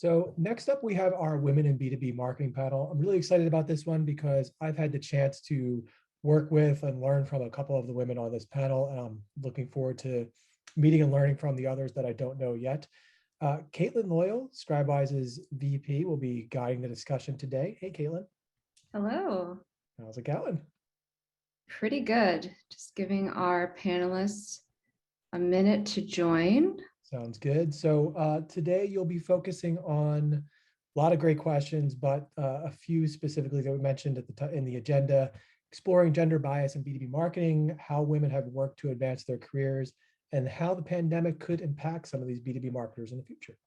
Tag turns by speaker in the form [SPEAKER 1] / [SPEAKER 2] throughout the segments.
[SPEAKER 1] So next up, we have our Women in B2B Marketing panel. I'm really excited about this one because I've had the chance to work with and learn from a couple of the women on this panel, and I'm looking forward to meeting and learning from the others that I don't know yet. Caitlin Loyal, Scribewise's VP, will be guiding the discussion today. Hey, Caitlin.
[SPEAKER 2] Hello.
[SPEAKER 1] How's it going?
[SPEAKER 2] Pretty good. Just giving our panelists a minute to join.
[SPEAKER 1] Sounds good. So today you'll be focusing on a lot of great questions, but a few specifically that we mentioned at in the agenda: exploring gender bias in B2B marketing, how women have worked to advance their careers, and how the pandemic could impact some of these B2B marketers in the future.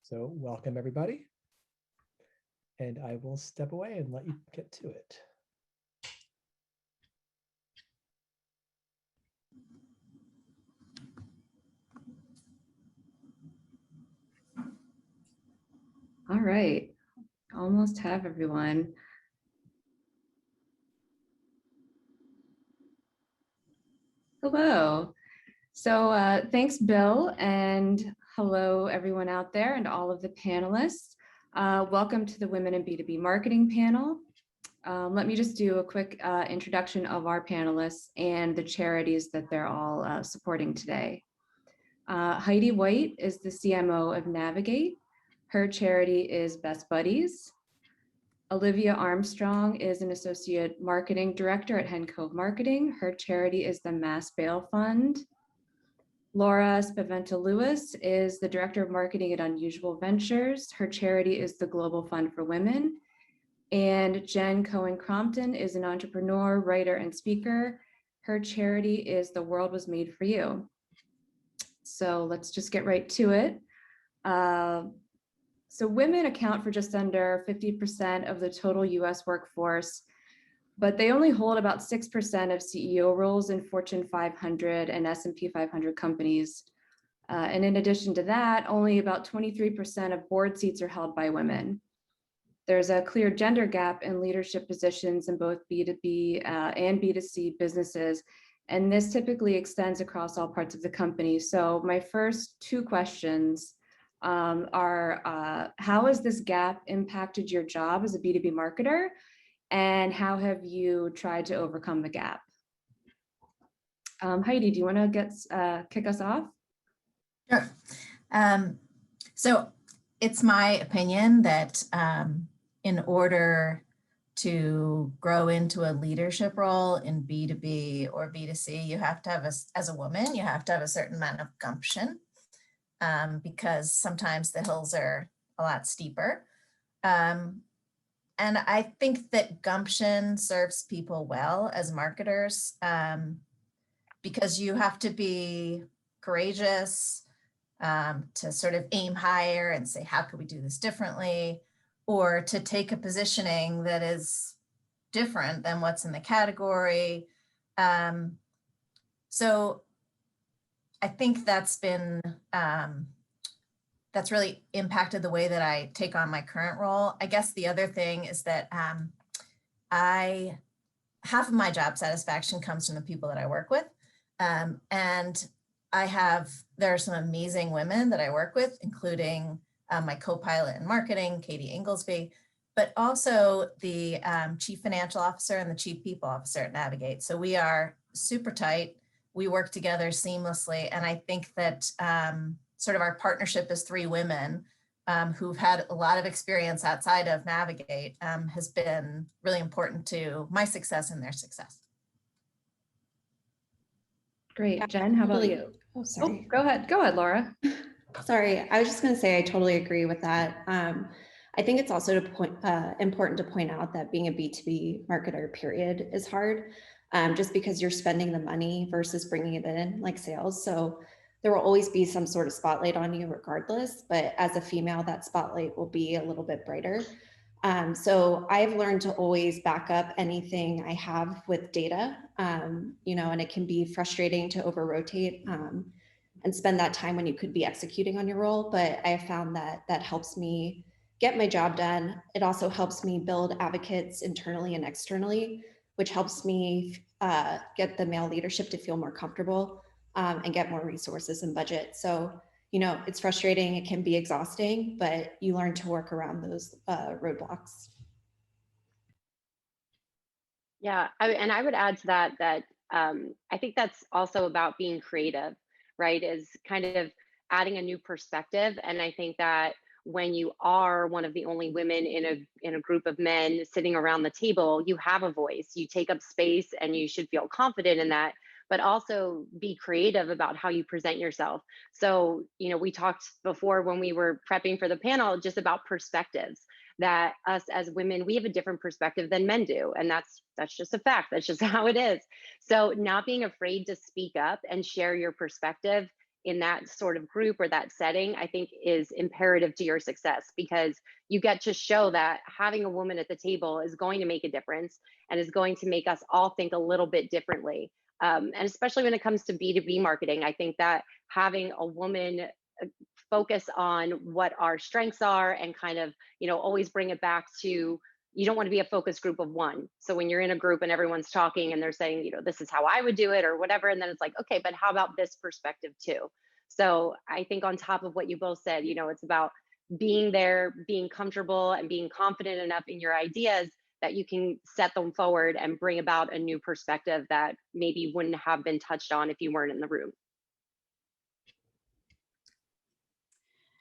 [SPEAKER 1] So welcome, everybody. And I will step away and let you get to it.
[SPEAKER 2] All right. Almost have everyone. Hello. So thanks, Bill, and hello, everyone out there and all of the panelists. Welcome to the Women in B2B Marketing panel. Let me just do a quick introduction of our panelists and the charities that they're all supporting today. Heidi White is the CMO of Navigate. Her charity is Best Buddies. Olivia Armstrong is an associate marketing director at Hen Cove Marketing. Her charity is the Mass Bail Fund. Laura Spaventa-Lewis is the director of marketing at Unusual Ventures. Her charity is the Global Fund for Women. And Jen Cohen-Crompton is an entrepreneur, writer, and speaker. Her charity is The World Was Made for You. So let's just get right to it. So women account for just under 50% of the total US workforce, but they only hold about 6% of CEO roles in Fortune 500 and S&P 500 companies. And in addition to that, only about 23% of board seats are held by women. There's a clear gender gap in leadership positions in both B2B and B2C businesses, and this typically extends across all parts of the company. So my first two questions are how has this gap impacted your job as a B2B marketer, and how have you tried to overcome the gap? Heidi, do you want to kick us off?
[SPEAKER 3] Sure. So it's my opinion that in order to grow into a leadership role in B2B or B2C, you have to have, as a woman, you have to have a certain amount of gumption. Because sometimes the hills are a lot steeper. And I think that gumption serves people well as marketers because you have to be courageous to sort of aim higher and say, how could we do this differently? Or to take a positioning that is different than what's in the category. So I think that's really impacted the way that I take on my current role. I guess the other thing is that half of my job satisfaction comes from the people that I work with. And there are some amazing women that I work with, including my co-pilot in marketing, Katie Inglesby, but also the chief financial officer and the chief people officer at Navigate. So we are super tight. We work together seamlessly. And I think that sort of our partnership as three women who've had a lot of experience outside of Navigate has been really important to my success and their success.
[SPEAKER 2] Great. Jen, how about you?
[SPEAKER 4] Oh, sorry.
[SPEAKER 2] Oh, go ahead, Laura.
[SPEAKER 4] Sorry, I was just going to say I totally agree with that. I think it's also important to point out that being a B2B marketer, period, is hard. Just because you're spending the money versus bringing it in, like sales. So there will always be some sort of spotlight on you regardless, but as a female, that spotlight will be a little bit brighter. So I've learned to always back up anything I have with data, and it can be frustrating to over-rotate and spend that time when you could be executing on your role, but I have found that that helps me get my job done. It also helps me build advocates internally and externally, which helps me get the male leadership to feel more comfortable and get more resources and budget. So you know, it's frustrating, it can be exhausting, but you learn to work around those roadblocks.
[SPEAKER 5] Yeah, and I would add to that I think that's also about being creative, right? Is kind of adding a new perspective. And I think that when you are one of the only women in a group of men sitting around the table, you have a voice. You take up space, and you should feel confident in that. But also be creative about how you present yourself. So, you know, we talked before when we were prepping for the panel just about perspectives, that us as women, we have a different perspective than men do, and that's just a fact. That's just how it is. So not being afraid to speak up and share your perspective in that sort of group or that setting, I think is imperative to your success, because you get to show that having a woman at the table is going to make a difference and is going to make us all think a little bit differently. And especially when it comes to B2B marketing, I think that having a woman focus on what our strengths are and kind of, you know, always bring it back to, you don't want to be a focus group of one. So when you're in a group and everyone's talking and they're saying, you know, this is how I would do it or whatever, and then it's like, okay, but how about this perspective too? So I think on top of what you both said, you know, it's about being there, being comfortable and being confident enough in your ideas that you can set them forward and bring about a new perspective that maybe wouldn't have been touched on if you weren't in the room.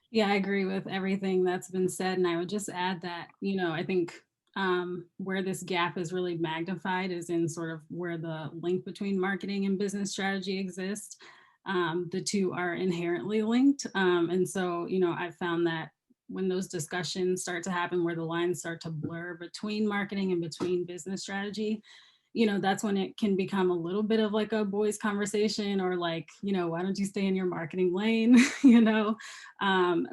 [SPEAKER 6] Yeah, I agree with everything that's been said. And I would just add that, you know, I think where this gap is really magnified is in sort of where the link between marketing and business strategy exists. The two are inherently linked. And so, you know, I've found that when those discussions start to happen where the lines start to blur between marketing and between business strategy, you know, that's when it can become a little bit of like a boys conversation, or like, you know, why don't you stay in your marketing lane, you know?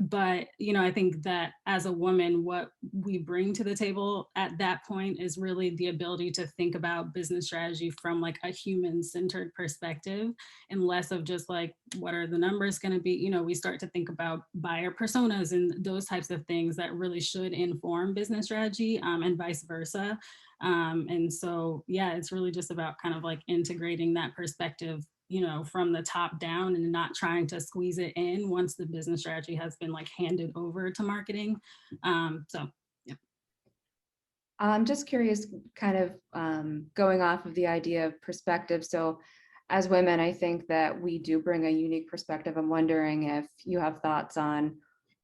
[SPEAKER 6] But, you know, I think that as a woman, what we bring to the table at that point is really the ability to think about business strategy from like a human-centered perspective, and less of just like, what are the numbers going to be? You know, we start to think about buyer personas and those types of things that really should inform business strategy, and vice versa. And so, yeah, it's really just about kind of like integrating that perspective, you know, from the top down, and not trying to squeeze it in once the business strategy has been like handed over to marketing. So, yeah.
[SPEAKER 2] I'm just curious, kind of going off of the idea of perspective. So as women, I think that we do bring a unique perspective. I'm wondering if you have thoughts on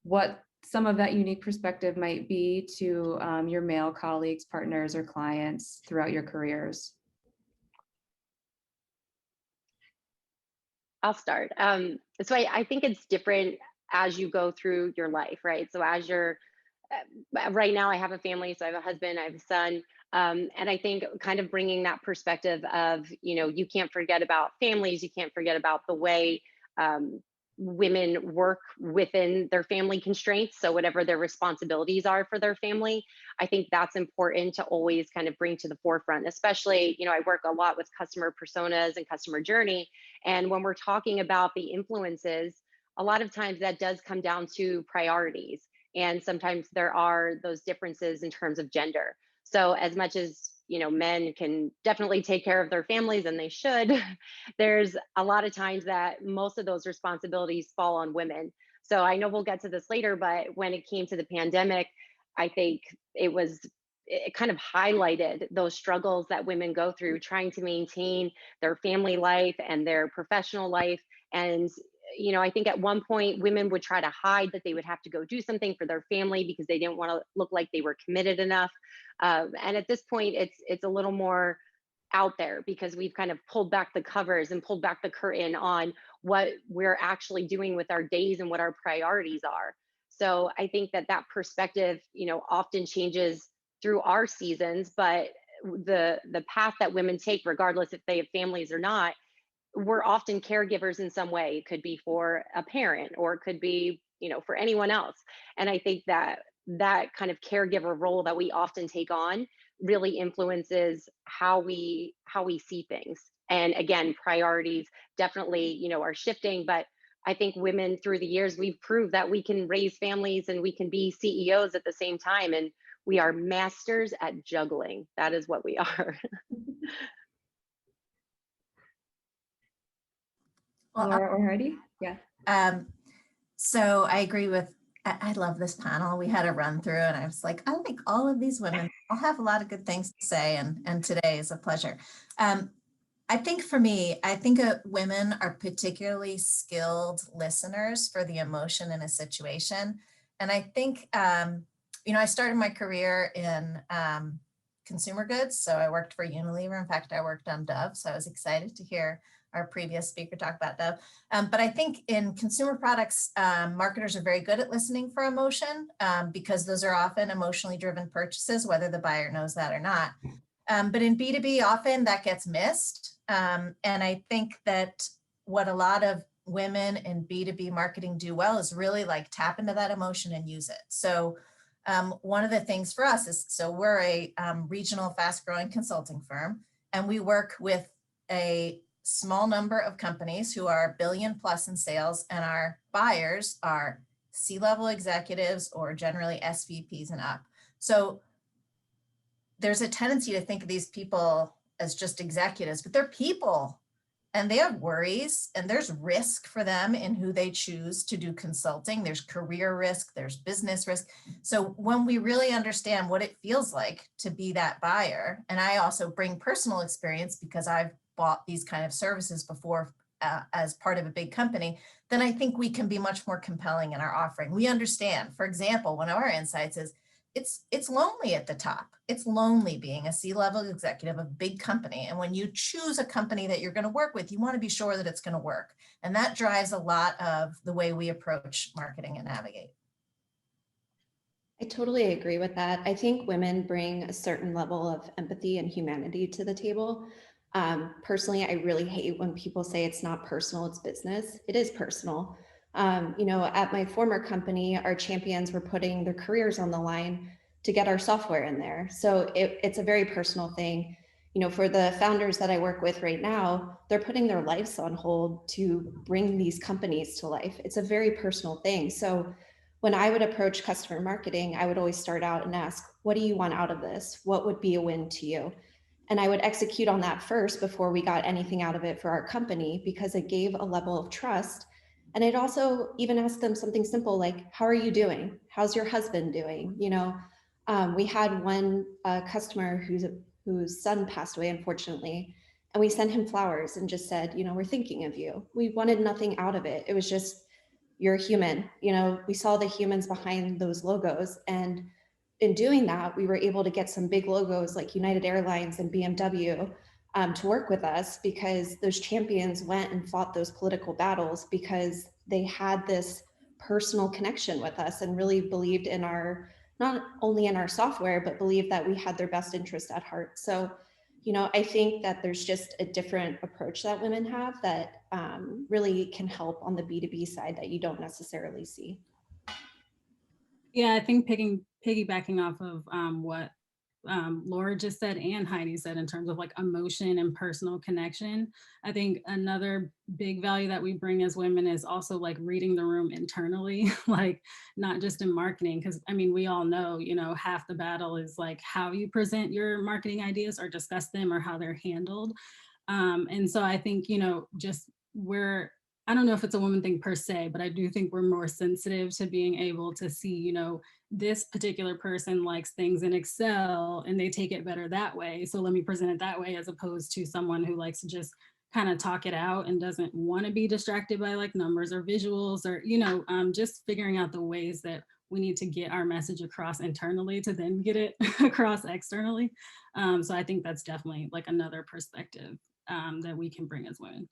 [SPEAKER 2] what some of that unique perspective might be to your male colleagues, partners, or clients throughout your careers.
[SPEAKER 5] I'll start. So I think it's different as you go through your life, right? So as you're, right now I have a family, so I have a husband, I have a son. And I think kind of bringing that perspective of, you know, you can't forget about families, you can't forget about the way women work within their family constraints. So whatever their responsibilities are for their family, I think that's important to always kind of bring to the forefront, especially, you know, I work a lot with customer personas and customer journey. And when we're talking about the influences, a lot of times that does come down to priorities. And sometimes there are those differences in terms of gender. So as much as, you know, men can definitely take care of their families, and they should, there's a lot of times that most of those responsibilities fall on women. So I know we'll get to this later, but when it came to the pandemic, I think it kind of highlighted those struggles that women go through trying to maintain their family life and their professional life. And you know, I think at one point women would try to hide that they would have to go do something for their family because they didn't want to look like they were committed enough. And at this point, it's a little more out there because we've kind of pulled back the covers and pulled back the curtain on what we're actually doing with our days and what our priorities are. So I think that perspective, you know, often changes through our seasons, but the path that women take, regardless if they have families or not, we're often caregivers in some way. It could be for a parent, or it could be, you know, for anyone else. And I think that kind of caregiver role that we often take on really influences how we see things. And again, priorities definitely, you know, are shifting, but I think women through the years, we've proved that we can raise families and we can be CEOs at the same time. And we are masters at juggling. That is what we are.
[SPEAKER 3] Well,
[SPEAKER 2] Laura or Heidi? Yeah.
[SPEAKER 3] So I agree with, I love this panel. We had a run through and I was like, I like all of these women. I'll have a lot of good things to say, and today is a pleasure. I think for me, I think women are particularly skilled listeners for the emotion in a situation. And I think, I started my career in consumer goods. So I worked for Unilever. In fact, I worked on Dove. So I was excited to hear our previous speaker talk about Dove. But I think in consumer products, marketers are very good at listening for emotion because those are often emotionally driven purchases, whether the buyer knows that or not. But in B2B, often that gets missed. And I think that what a lot of women in B2B marketing do well is really like tap into that emotion and use it. So one of the things for us is, so we're a regional fast growing consulting firm, and we work with a small number of companies who are billion plus in sales, and our buyers are C-level executives or generally SVPs and up. So there's a tendency to think of these people as just executives, but they're people and they have worries, and there's risk for them in who they choose to do consulting. There's career risk, there's business risk. So when we really understand what it feels like to be that buyer, and I also bring personal experience because I've bought these kind of services before as part of a big company, then I think we can be much more compelling in our offering. We understand, for example, one of our insights is it's lonely at the top. It's lonely being a C-level executive of a big company. And when you choose a company that you're going to work with, you want to be sure that it's going to work. And that drives a lot of the way we approach marketing and navigate.
[SPEAKER 4] I totally agree with that. I think women bring a certain level of empathy and humanity to the table. Personally, I really hate when people say it's not personal, it's business. It is personal. At my former company, our champions were putting their careers on the line to get our software in there. So it's a very personal thing. For the founders that I work with right now, they're putting their lives on hold to bring these companies to life. It's a very personal thing. So when I would approach customer marketing, I would always start out and ask, what do you want out of this? What would be a win to you? And I would execute on that first before we got anything out of it for our company, because it gave a level of trust. And I'd also even ask them something simple like, how are you doing? How's your husband doing? We had one customer whose son passed away, unfortunately, and we sent him flowers and just said, we're thinking of you. We wanted nothing out of it. It was just, you're a human. We saw the humans behind those logos. And in doing that, we were able to get some big logos like United Airlines and BMW to work with us, because those champions went and fought those political battles because they had this personal connection with us and really believed in not only in our software, but believed that we had their best interest at heart. So, I think that there's just a different approach that women have that really can help on the B2B side that you don't necessarily see.
[SPEAKER 6] Yeah, I think piggybacking off of what Laura just said and Heidi said in terms of like emotion and personal connection, I think another big value that we bring as women is also like reading the room internally, like not just in marketing, because we all know, half the battle is like how you present your marketing ideas or discuss them or how they're handled. And so I think, I don't know if it's a woman thing per se, but I do think we're more sensitive to being able to see, this particular person likes things in Excel and they take it better that way. So let me present it that way, as opposed to someone who likes to just kind of talk it out and doesn't want to be distracted by like numbers or visuals or, just figuring out the ways that we need to get our message across internally to then get it across externally. So I think that's definitely like another perspective that we can bring as women.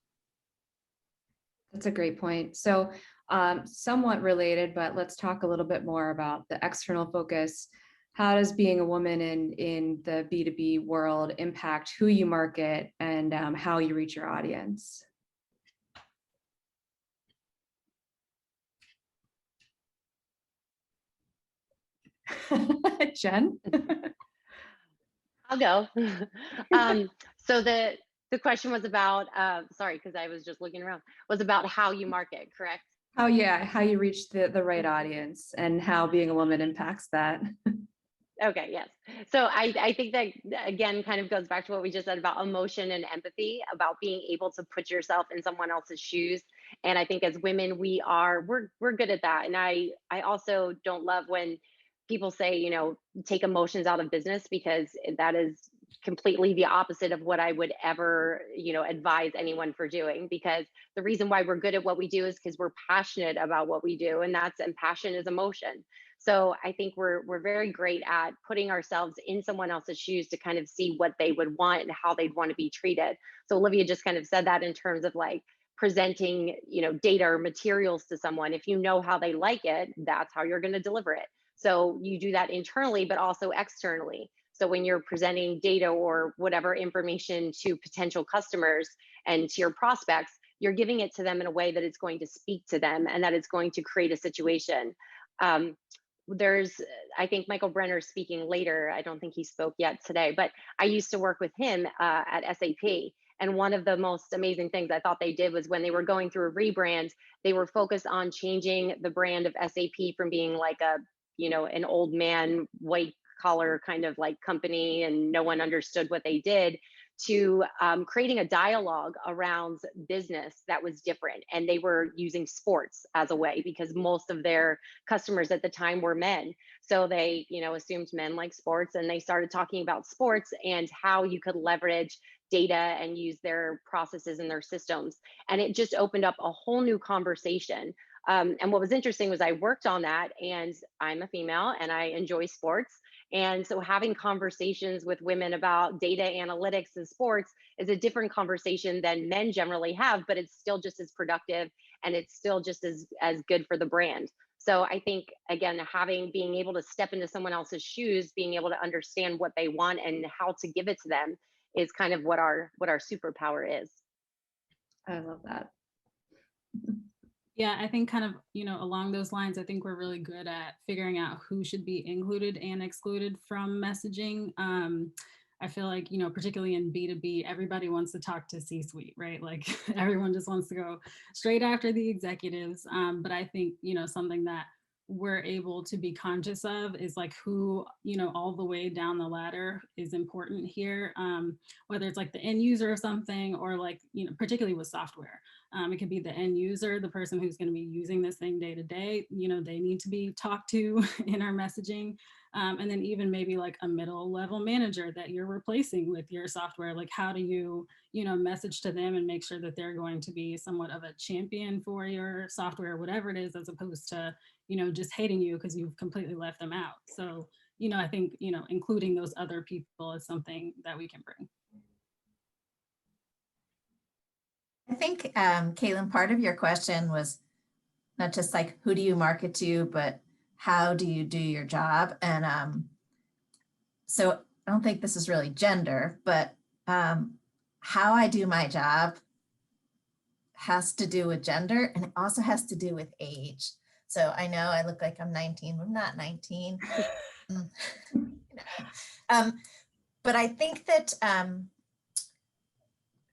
[SPEAKER 2] That's a great point. So somewhat related, but let's talk a little bit more about the external focus. How does being a woman in the B2B world impact who you market and how you reach your audience? Jen?
[SPEAKER 5] I'll go. So the question was about, sorry, because I was just looking around, was about how you market, correct?
[SPEAKER 2] How you reach the right audience and how being a woman impacts that.
[SPEAKER 5] Okay, yes. So I think that, again, kind of goes back to what we just said about emotion and empathy, about being able to put yourself in someone else's shoes And I think as women, we're good at that. And I also don't love when people say, take emotions out of business, because that is completely the opposite of what I would ever, advise anyone for doing. Because the reason why we're good at what we do is because we're passionate about what we do, and passion is emotion. So I think we're very great at putting ourselves in someone else's shoes to kind of see what they would want and how they'd want to be treated. So Olivia just kind of said that in terms of like presenting, data or materials to someone. If you know how they like it, that's how you're going to deliver it. So you do that internally, but also externally. So when you're presenting data or whatever information to potential customers and to your prospects, you're giving it to them in a way that it's going to speak to them and that it's going to create a situation. Um, there's, I think Michael Brenner speaking later. I don't think he spoke yet today, but I used to work with him at SAP. And one of the most amazing things I thought they did was when they were going through a rebrand, they were focused on changing the brand of SAP from being like an old man, white collar kind of like company, and no one understood what they did, to creating a dialogue around business that was different. And they were using sports as a way, because most of their customers at the time were men. So they, assumed men like sports, and they started talking about sports and how you could leverage data and use their processes and their systems. And it just opened up a whole new conversation. And what was interesting was I worked on that, and I'm a female and I enjoy sports. And so having conversations with women about data analytics and sports is a different conversation than men generally have, but it's still just as productive, and it's still just as good for the brand. So I think, again, being able to step into someone else's shoes, being able to understand what they want and how to give it to them, is kind of what our superpower is.
[SPEAKER 2] I love that.
[SPEAKER 6] Yeah, I think kind of, along those lines, I think we're really good at figuring out who should be included and excluded from messaging. I feel like, particularly in B2B, everybody wants to talk to C-suite, right? Like everyone just wants to go straight after the executives. But I think, something that we're able to be conscious of is like who, all the way down the ladder is important here, whether it's like the end user of something, or like, particularly with software. It could be the end user, the person who's going to be using this thing day to day. They need to be talked to in our messaging. And then even maybe like a middle level manager that you're replacing with your software. Like, how do you, message to them and make sure that they're going to be somewhat of a champion for your software, whatever it is, as opposed to, just hating you because you've completely left them out. So, I think, including those other people is something that we can bring.
[SPEAKER 3] I think, Caitlin, part of your question was not just like, who do you market to, but how do you do your job? And so I don't think this is really gender, but how I do my job has to do with gender, and it also has to do with age. So I know I look like I'm 19, but I'm not 19. But I think that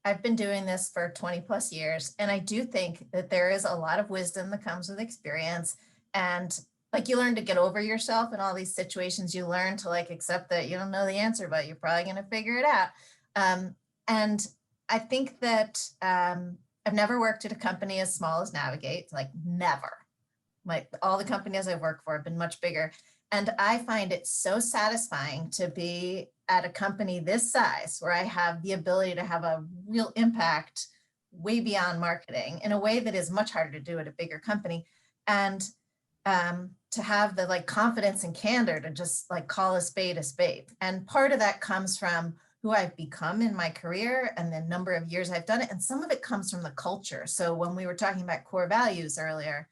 [SPEAKER 3] I've been doing this for 20 plus years, and I do think that there is a lot of wisdom that comes with experience. And like, you learn to get over yourself in all these situations. You learn to like accept that you don't know the answer, but you're probably going to figure it out. And I think that I've never worked at a company as small as Navigate, like never. Like all the companies I've worked for have been much bigger. And I find it so satisfying to be at a company this size, where I have the ability to have a real impact way beyond marketing in a way that is much harder to do at a bigger company. And to have the like confidence and candor to just like call a spade a spade. And part of that comes from who I've become in my career and the number of years I've done it. And some of it comes from the culture. So when we were talking about core values earlier,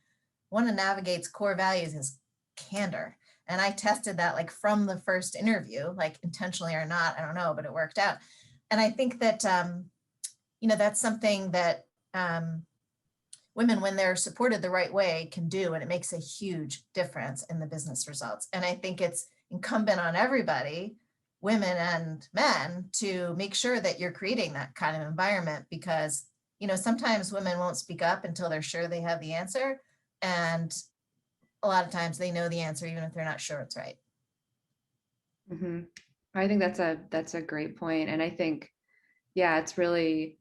[SPEAKER 3] one of Navigate's core values is candor. And I tested that like from the first interview, like intentionally or not, I don't know, but it worked out. And I think that, that's something that women, when they're supported the right way, can do. And it makes a huge difference in the business results. And I think it's incumbent on everybody, women and men, to make sure that you're creating that kind of environment, because, sometimes women won't speak up until they're sure they have the answer. And a lot of times they know the answer, even if they're not sure it's right.
[SPEAKER 2] Mm-hmm. I think that's a great point. And I think, yeah, it's really,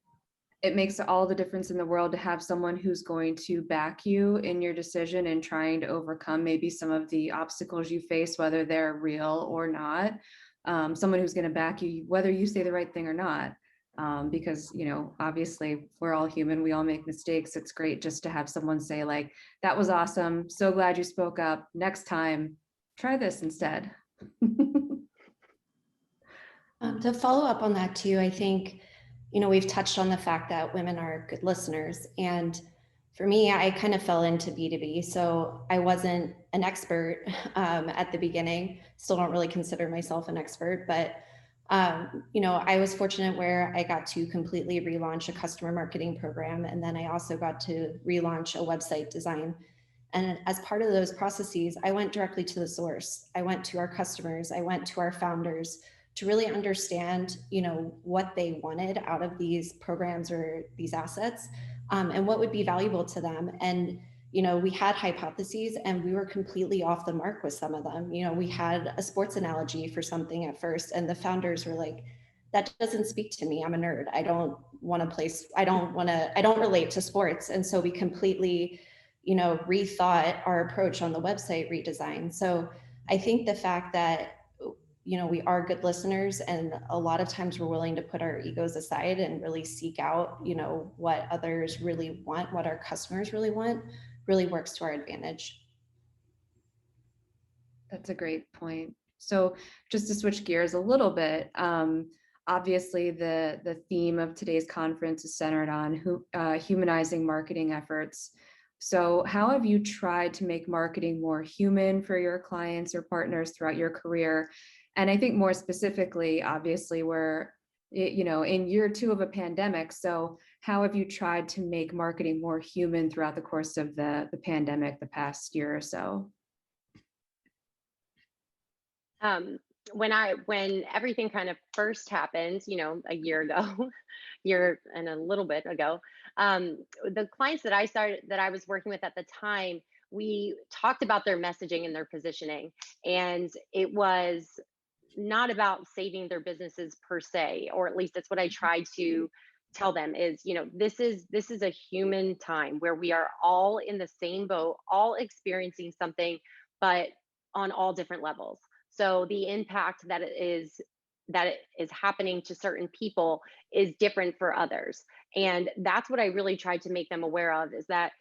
[SPEAKER 2] it makes all the difference in the world to have someone who's going to back you in your decision and trying to overcome maybe some of the obstacles you face, whether they're real or not. Someone who's going to back you, whether you say the right thing or not. Because, you know, obviously we're all human, we all make mistakes. It's great just to have someone say like, that was awesome. So glad you spoke up. Next time, try this instead.
[SPEAKER 4] To follow up on that too, I think, you know, we've touched on the fact that women are good listeners. And for me, I kind of fell into B2B. So I wasn't an expert at the beginning. Still don't really consider myself an expert, but you know, I was fortunate where I got to completely relaunch a customer marketing program. And then I also got to relaunch a website design. And as part of those processes, I went directly to the source. I went to our customers, I went to our founders to really understand, you know, what they wanted out of these programs or these assets, and what would be valuable to them. And, you know, we had hypotheses and we were completely off the mark with some of them. You know, we had a sports analogy for something at first, and the founders were like, that doesn't speak to me. I'm a nerd. I don't want to play. I don't relate to sports. And so we completely, you know, rethought our approach on the website redesign. So I think the fact that, you know, we are good listeners, and a lot of times we're willing to put our egos aside and really seek out, you know, what others really want, what our customers really want, really works to our advantage.
[SPEAKER 2] That's a great point. So just to switch gears a little bit, obviously the theme of today's conference is centered on humanizing marketing efforts. So how have you tried to make marketing more human for your clients or partners throughout your career? And I think more specifically, obviously, we're, you know, in year 2 of a pandemic. So how have you tried to make marketing more human throughout the course of the pandemic, the past year or so?
[SPEAKER 5] When everything kind of first happened, you know, a year ago, year and a little bit ago, the clients that I was working with at the time, we talked about their messaging and their positioning, and it was not about saving their businesses per se, or at least that's what I tried to tell them is, you know, this is a human time where we are all in the same boat, all experiencing something, but on all different levels. So the impact that it is happening to certain people is different for others. And that's what I really tried to make them aware of, is that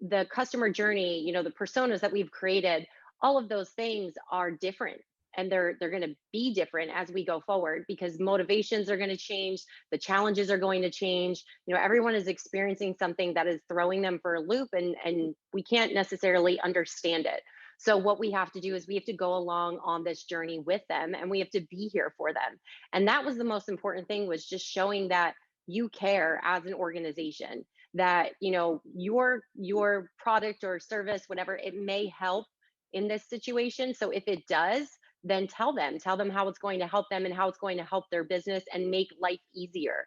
[SPEAKER 5] the customer journey, you know, the personas that we've created, all of those things are different, and they're going to be different as we go forward, because motivations are going to change, the challenges are going to change. You know, everyone is experiencing something that is throwing them for a loop, and we can't necessarily understand it. So what we have to do is we have to go along on this journey with them, and we have to be here for them. And that was the most important thing, was just showing that you care as an organization, that, you know, your product or service, whatever, it may help in this situation. So if it does, then tell them how it's going to help them and how it's going to help their business and make life easier.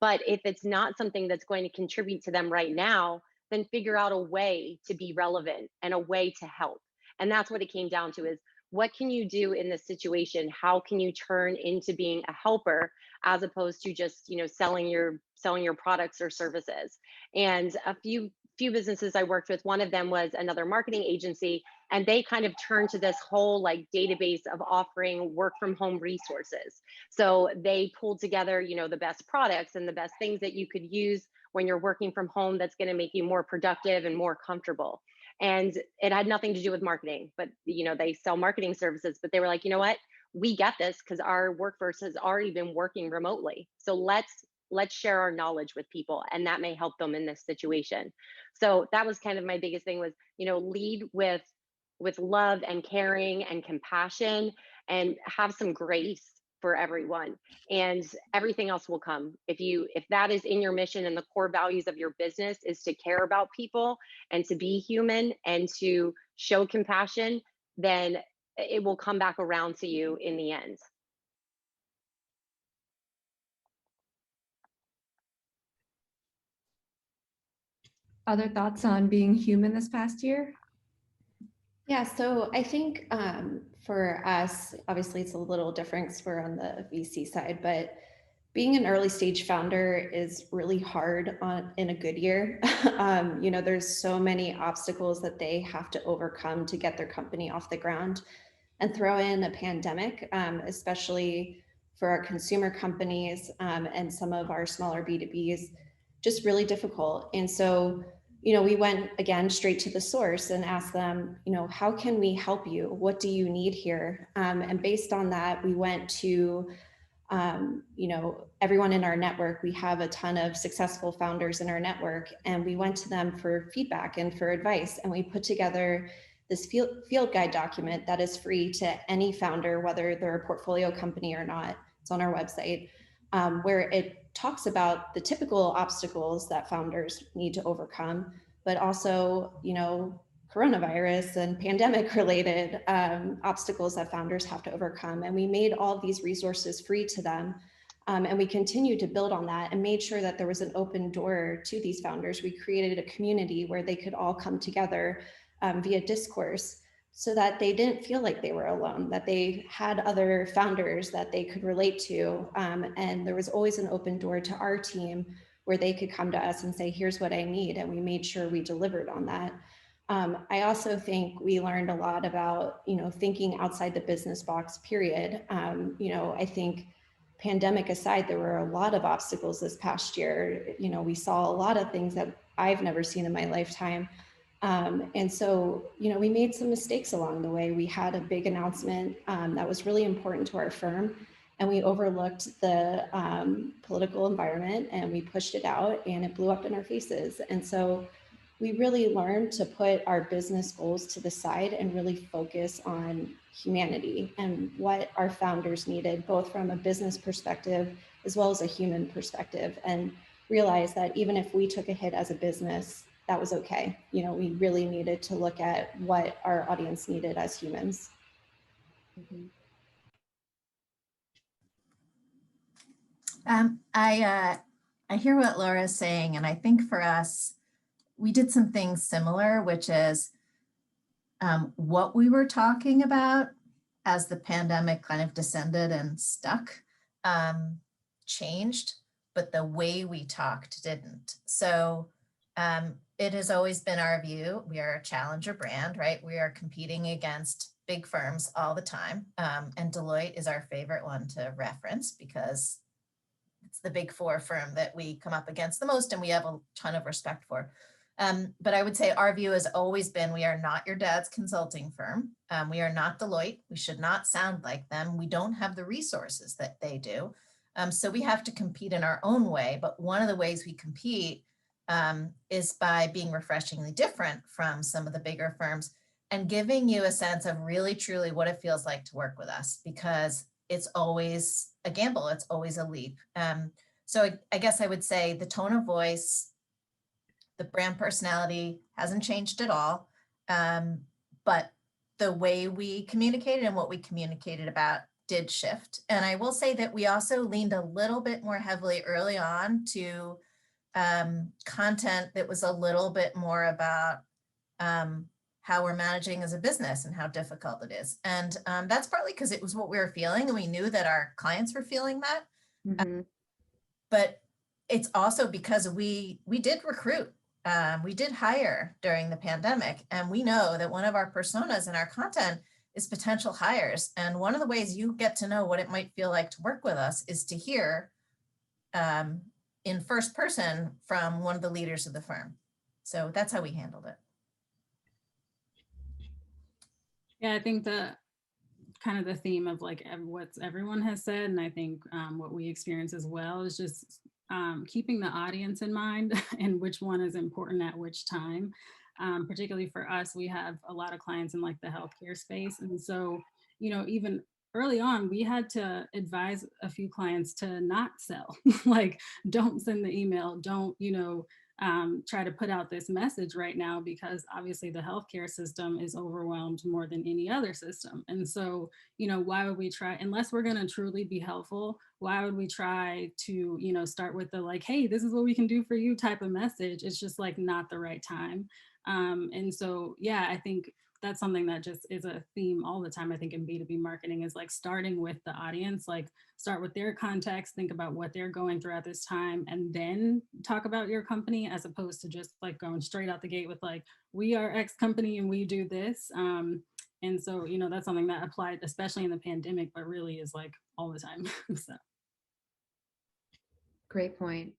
[SPEAKER 5] But if it's not something that's going to contribute to them right now, then figure out a way to be relevant and a way to help. And that's what it came down to, is what can you do in this situation? How can you turn into being a helper, as opposed to just, you know, selling your products or services? And a few businesses I worked with, one of them was another marketing agency, and they kind of turned to this whole like database of offering work from home resources. So they pulled together, you know, the best products and the best things that you could use when you're working from home, that's going to make you more productive and more comfortable. And it had nothing to do with marketing, but, you know, they sell marketing services, but they were like, you know what, we get this because our workforce has already been working remotely. So let's share our knowledge with people, and that may help them in this situation. So that was kind of my biggest thing, was, you know, lead with love and caring and compassion, and have some grace for everyone, and everything else will come. If that is in your mission, and the core values of your business is to care about people and to be human and to show compassion, then it will come back around to you in the end.
[SPEAKER 2] Other thoughts on being human this past year?
[SPEAKER 4] Yeah, so I think for us, obviously it's a little different because we're on the VC side, but being an early stage founder is really hard in a good year. You know, there's so many obstacles that they have to overcome to get their company off the ground, and throw in a pandemic, especially for our consumer companies and some of our smaller B2Bs, just really difficult. And so, you know, we went again straight to the source and asked them, you know, how can we help you? What do you need here? And based on that, we went to you know, everyone in our network. We have a ton of successful founders in our network, and we went to them for feedback and for advice. And we put together this field guide document that is free to any founder, whether they're a portfolio company or not. It's on our website, where it talks about the typical obstacles that founders need to overcome, but also, you know, coronavirus and pandemic related obstacles that founders have to overcome. And we made all of these resources free to them. And we continued to build on that and made sure that there was an open door to these founders. We created a community where they could all come together via discourse, so that they didn't feel like they were alone, that they had other founders that they could relate to. And there was always an open door to our team where they could come to us and say, here's what I need. And we made sure we delivered on that. I also think we learned a lot about, you know, thinking outside the business box, period. You know, I think pandemic aside, there were a lot of obstacles this past year. You know, we saw a lot of things that I've never seen in my lifetime. And so, you know, we made some mistakes along the way. We had a big announcement that was really important to our firm, and we overlooked the political environment, and we pushed it out, and it blew up in our faces. And so we really learned to put our business goals to the side and really focus on humanity and what our founders needed, both from a business perspective as well as a human perspective, and realize that even if we took a hit as a business, that was okay. You know, we really needed to look at what our audience needed as humans.
[SPEAKER 2] Mhm.
[SPEAKER 3] I hear what Laura's saying, and I think for us, we did some things similar, which is what we were talking about as the pandemic kind of descended and stuck changed, but the way we talked didn't. So it has always been our view, we are a challenger brand, right? We are competing against big firms all the time. And Deloitte is our favorite one to reference because it's the big four firm that we come up against the most and we have a ton of respect for. But I would say our view has always been, we are not your dad's consulting firm. We are not Deloitte. We should not sound like them. We don't have the resources that they do. So we have to compete in our own way. But one of the ways we compete is by being refreshingly different from some of the bigger firms and giving you a sense of really, truly what it feels like to work with us, because it's always a gamble. It's always a leap. So I guess I would say the tone of voice, the brand personality hasn't changed at all, but the way we communicated and what we communicated about did shift. And I will say that we also leaned a little bit more heavily early on to content that was a little bit more about how we're managing as a business and how difficult it is. And that's partly because it was what we were feeling, and we knew that our clients were feeling that.
[SPEAKER 2] Mhm.
[SPEAKER 3] But it's also because we did recruit. We did hire during the pandemic, and we know that one of our personas in our content is potential hires. And one of the ways you get to know what it might feel like to work with us is to hear in first person from one of the leaders of the firm. So that's how we handled it.
[SPEAKER 6] Yeah, I think the kind of the theme of like what everyone has said, and I think what we experience as well is just keeping the audience in mind and which one is important at which time. Particularly for us, we have a lot of clients in like the healthcare space. And so, you know, even early on, we had to advise a few clients to not sell, like don't send the email, don't, you know, try to put out this message right now, because obviously the healthcare system is overwhelmed more than any other system. And so, you know, why would we try, unless we're going to truly be helpful, why would we try to, you know, start with the like, hey, this is what we can do for you type of message? It's just like not the right time. And so, yeah, I think that's something that just is a theme all the time. I think in B2B marketing is like starting with the audience, like start with their context, think about what they're going through at this time, and then talk about your company, as opposed to just like going straight out the gate with like, we are X company and we do this. And so, you know, that's something that applied, especially in the pandemic, but really is like all the time. So.
[SPEAKER 2] Great point.